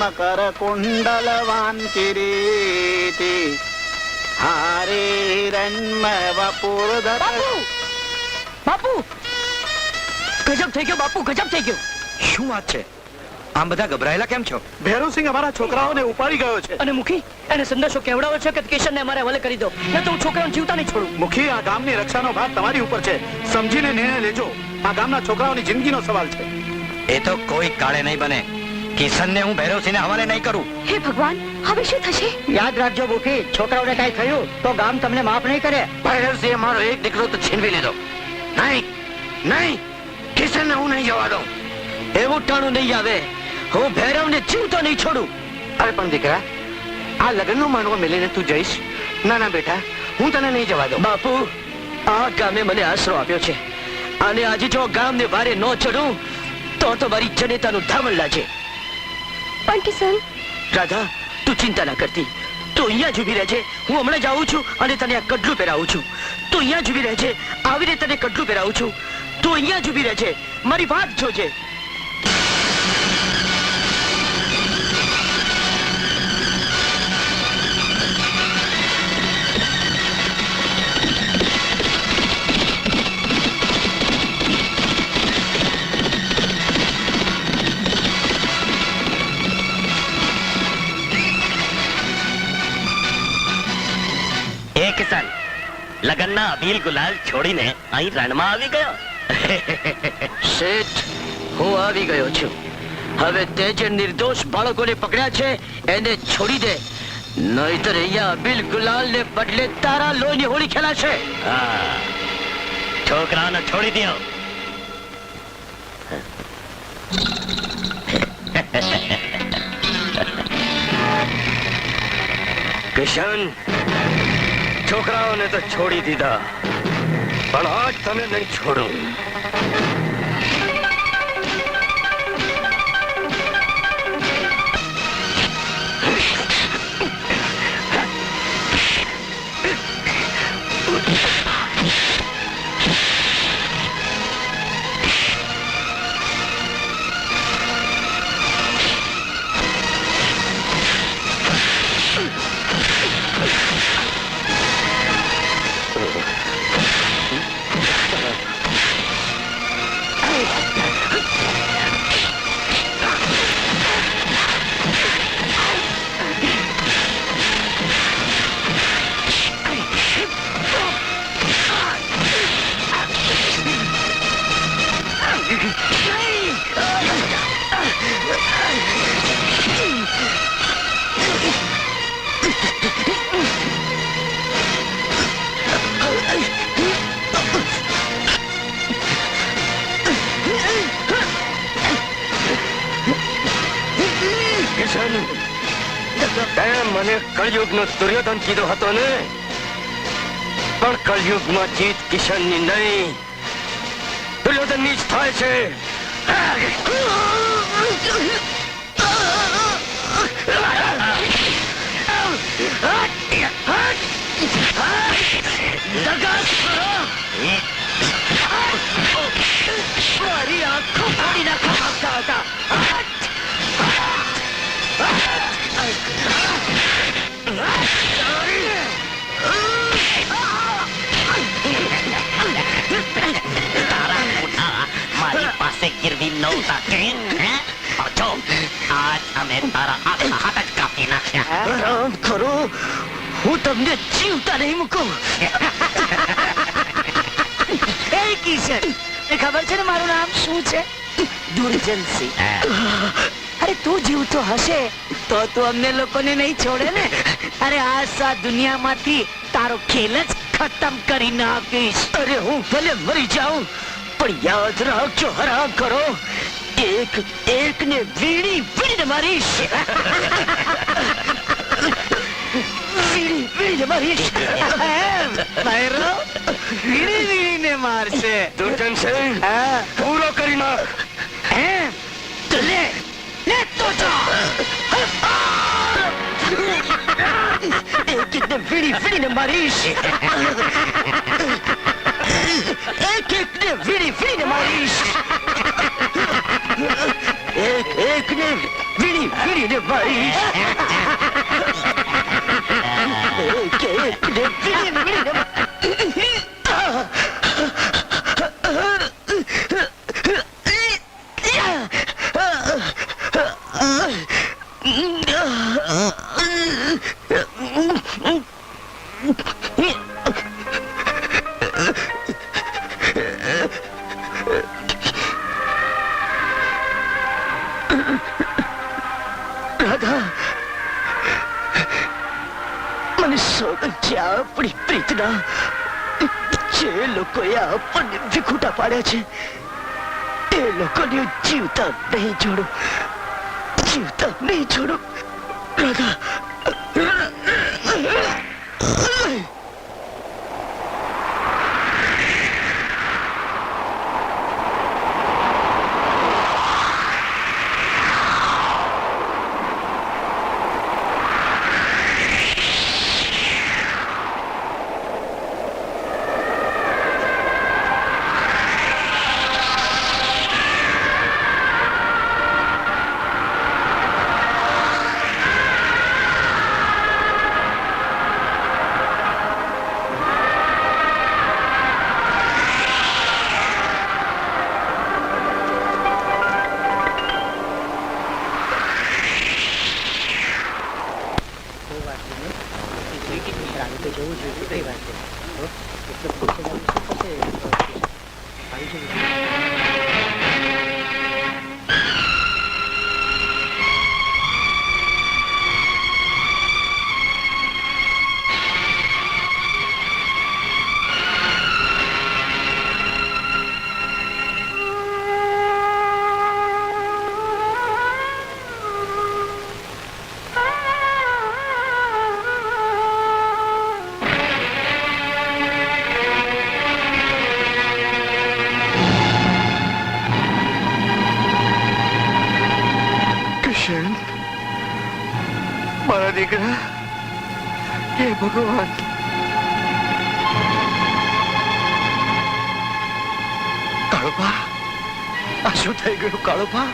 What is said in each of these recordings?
મકર કુંડલવાન કિરીટી હારે હિરણ્મય વપુરધર. બાપુ ગજબ થઈ ગયો, બાપુ ગજબ થઈ ગયો. શું વાત છે? આમ બધા ગભરાયેલા કેમ છો? ભેરુસિંહ અમારા છોકરાઓને ઉપાડી ગયો છે. અને મુખી એને સંદેશો કેવડાવ્યો છે કે કિશનને અમારે હવાલે કરી દો, ન તો હું છોકરાઓને જીવતા નહીં છોડું. મુખી, આ ગામની રક્ષાનો ભાર તમારી ઉપર છે. સમજીને નિર્ણય લેજો. આ ગામના છોકરાઓની જિંદગીનો સવાલ છે. એ તો કોઈ કાળે નહીં બને. કિશનને હું ભૈરવસિંહને હવાલે નહીં કરું. હે ભગવાન, હવે શું થશે? યાદ રાખજો મુખી, છોકરાઓને કઈ થયું તો ગામ તમને માફ નહીં કરે. ભૈરવસિંહે મારો એક દીકરો તો છીનવી લીધો. નહીં નહીં, કિશનને હું નહીં જવા દઉં. એવું ટાણું નહીં આવે. હું ભૈરવને જીવતો નહીં છોડું. અરે પણ દીકરા, આ લગ્નનો માંડવો મેલીને તું જઈશ? ના ના બેટા, હું તને નહીં જવા દઉં. બાપુ, આ ગામે મને આશરો આપ્યો છે અને આજે જો ગામને ભારે ન ચડું તો મારી જનેતાનું ધામણ લાજે. પણ કિશન, રાધા, તું ચિંતા ના કરતી. તું અહીંયા જ ઉભી રહેજે. હું હમણાં જ આવું છું અને તને આ કડલું પહેરાવું છું. તું અહીંયા જ ઉભી રહેજે. આવીને તને કડલું પહેરાવું છું. તું અહીંયા જ ઉભી રહેજે. મારી વાત જોજે. કિશન, લગનના અબીલ ગુલાલ છોડીને અહીં રણમાં આવી ગયો. શેઠ, હું આવી ગયો છું. હવે તે જે નિર્દોષ બાળકોને પકડ્યા છે એને છોડી દે, નહીતર અહીંયા અબીલ ગુલાલને બદલે તારા લોહીની હોળી ખેલાશે. હા, છોકરાઓને છોડી દો. કિશન, છોકરાઓને તો છોડી દીધા, પણ આજ તમે નહીં છોડું. મને કળયુગનો દુર્યોધન કીધો હતો ને, પણ કળયુગમાં જીત કિશનની નહીં, દુર્યોધનની જ થાય છે. મારી આંખો ફોડી નાખવા માંગતા હતા. મારી પાસે ગીરવી નહોતા કે? જો આજ અમે તારા આખા હાથ જ કાપી નાખ્યા. રામ ખરો, હું તમને જીવતા નહીં મૂકું. એ કિશન, ખબર છે ને મારું નામ શું છે? દુર્જનસિંહ. અરે તું જીવતો હશે તો તું અમને લોકોને નહીં છોડે ને. અરે આ દુનિયામાંથી તારો ખેલ જ ખતમ કરી નાખીશ. અરે હું ભલે મરી જાઉં, પણ યાદ રાખજો હરામ કરો, એક ને વીણી વીણીને મારીશ. વીણીને મારીશ. વીણી વીણીને મારશે. દુર્જનસિંહ, પૂરો કરી નાખ. તો લે તો એકને વીણી વીણીને મારીશ. એકને વીણી વીણીને મારીશ. એકને વીણી વીણીને વીણીને મારીશ. રાધા, મને સોગંદ છે આપણી પ્રીતના. જે લોકોએ આપણને વિખૂટા પાડ્યા છે એ લોકોને જીવતા નહીં છોડું, જીવતા નહીં છોડું. રાધા, મારા દીકરા, હે ભગવાન. કાળુભા, આ શું થઈ ગયું કાળુભા?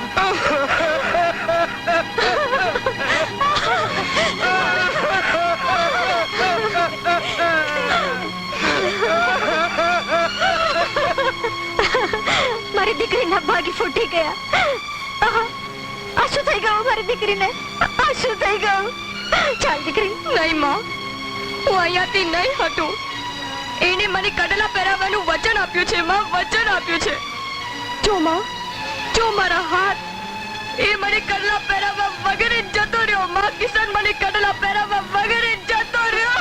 મારી દીકરીના ભાગી ફૂટી ગયા. આ શું થઈ ગયું મારી દીકરીને? આ શું થઈ ગયું? ચાલ દીકરી. નહીં માં, હું અહીંયાથી નહીં હટું. એને મને કડલા પહેરાવવાનું વચન આપ્યું છે માં, વચન આપ્યું છે. જો માં, જો મારા હાથ, એ મને કડલા પહેરાવવા વગર જ જતો રહ્યો માં. કિશન મને કડલા પહેરાવવા વગર જ જતો રહ્યો.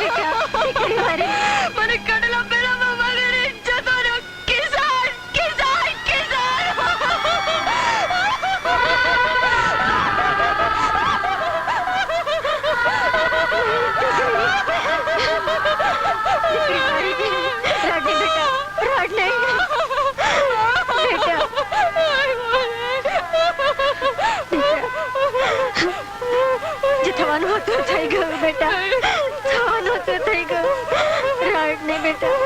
દીકરી મારી. મને કડલા પહેરાવવા વગર જ જતો રહ્યો. કિશન, કિશન, કિશન. થવાનું હતું થઈ ગયું બેટા, થવાનું હતું થઈ ગયું. રાડ નહીં બેટા.